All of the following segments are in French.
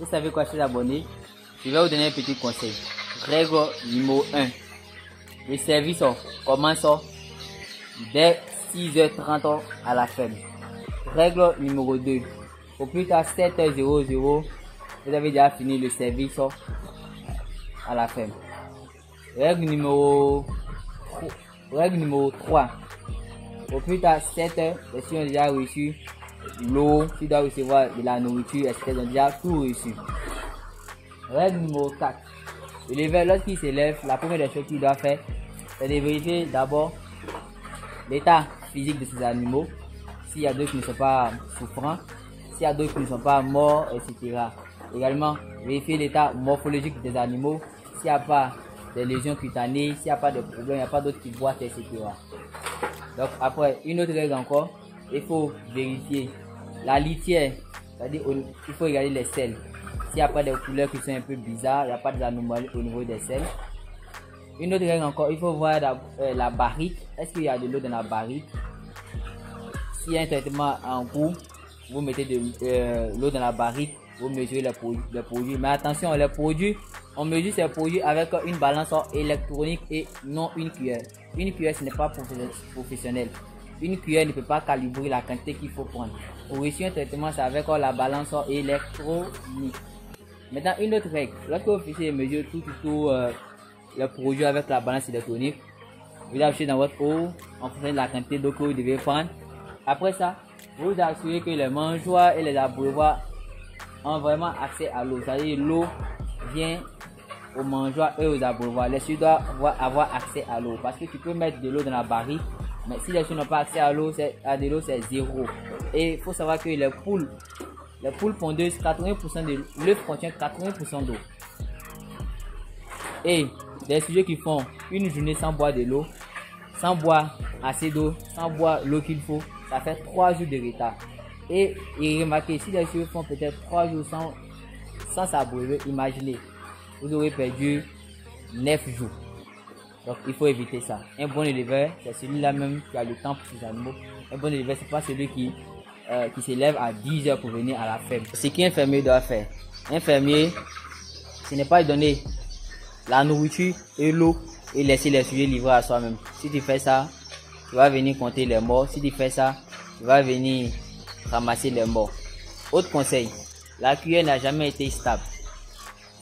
Vous savez quoi, chers abonnés? Je vais vous donner un petit conseil. Règle numéro 1. Le service commence dès 6h30 à la ferme. Règle numéro 2. Au plus tard 7h00, vous avez déjà fini le service à la ferme. Règle numéro 3. Au plus tard 7h, les filles ont déjà reçu l'eau, tu dois recevoir de la nourriture, etc. Ils ont déjà tout reçu. Règle numéro 4. L'éleveur, lorsqu'il s'élève, la première des choses qu'il doit faire, c'est de vérifier d'abord l'état physique de ces animaux. S'il y a d'autres qui ne sont pas souffrants, s'il y a d'autres qui ne sont pas morts, etc. Également, vérifier l'état morphologique des animaux. S'il n'y a pas de lésions cutanées, s'il n'y a pas de problème, il n'y a pas d'autres qui boitent, etc. Donc après, une autre règle encore, il faut vérifier la litière, c'est-à-dire il faut regarder les selles. S'il n'y a pas de couleurs qui sont un peu bizarres, il n'y a pas d'anomalies au niveau des selles. Une autre règle encore, il faut voir la barrique. Est-ce qu'il y a de l'eau dans la barrique? S'il y a un traitement en cours, vous mettez de l'eau dans la barrique, vous mesurez les produits. Mais attention, les produits, on mesure ces produits avec une balance électronique et non une cuillère. Une cuillère, ce n'est pas professionnel. Une cuillère ne peut pas calibrer la quantité qu'il faut prendre. Pour réussir un traitement, c'est avec la balance électronique. Maintenant, une autre règle. Lorsque vous faites les mesures tout le produit avec la balance électronique, vous achetez dans votre eau en fonction de la quantité d'eau que vous devez prendre. Après ça, vous assurez que les mangeoires et les abreuvoirs ont vraiment accès à l'eau. C'est-à-dire l'eau vient aux mangeoires et aux abreuvoirs. Les cieux doivent avoir accès à l'eau. Parce que tu peux mettre de l'eau dans la barrique, mais si les cieux n'ont pas accès à l'eau, de l'eau c'est 0. Et il faut savoir que les poules pondeuses, 80% de l'œuf contient 80% d'eau. Et des sujets qui font une journée sans boire de l'eau, sans boire assez d'eau, sans boire l'eau qu'il faut, ça fait 3 jours de retard. Et remarquez, si les sujets font peut-être 3 jours sans s'abreuver, imaginez, vous aurez perdu 9 jours. Donc il faut éviter ça. Un bon éleveur, c'est celui-là même qui a le temps pour ses animaux. Un bon éleveur, c'est pas celui qui se lève à 10 h pour venir à la ferme. Ce qu'un fermier doit faire, un fermier, ce n'est pas donner la nourriture et l'eau et laisser les sujets livrés à soi-même. Si tu fais ça, tu vas venir compter les morts. Si tu fais ça, tu vas venir ramasser les morts. Autre conseil, la cuillère n'a jamais été stable.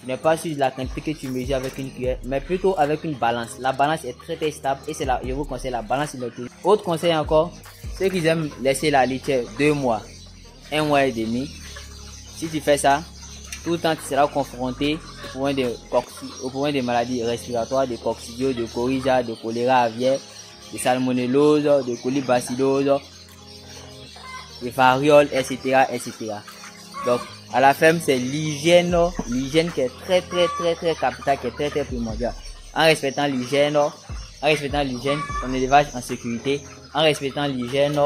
Tu n'es pas sûr de la quantité que tu mesures avec une cuillère, mais plutôt avec une balance. La balance est très stable et c'est là, je vous conseille la balance électronique. Autre conseil encore, ceux qui aiment laisser la litière 2 mois, 1 mois et demi, si tu fais ça, tout le temps tu seras confronté au problème de maladies respiratoires, de coccidio, de coryza, de choléra aviaire, de salmonellose, de colibacillose, de variole, etc. Donc, à la ferme, c'est l'hygiène qui est très capitale, qui est très primordiale. En respectant l'hygiène, ton élevage en sécurité, en respectant l'hygiène,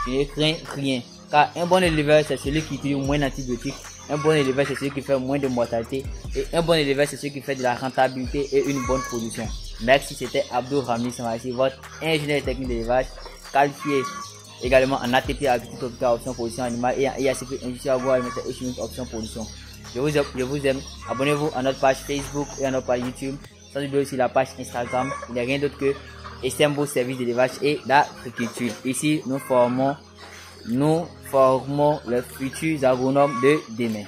tu ne crains rien. Car un bon éleveur, c'est celui qui utilise moins d'antibiotiques. Un bon éleveur, c'est celui qui fait moins de mortalité. Et un bon éleveur, c'est celui qui fait de la rentabilité et une bonne production. Merci, c'était Abdou Rami Samassi, votre ingénieur technique d'élevage, qualifié également en ATP, agriculture option production animale et en IACP, industrie agroalimentaire et option production. Je vous aime. Abonnez-vous à notre page Facebook et à notre page YouTube. Sans oublier aussi la page Instagram. Il n'y a rien d'autre que Estembo Service d'élevage et d'agriculture. Ici, nous formons les futurs agronomes de demain.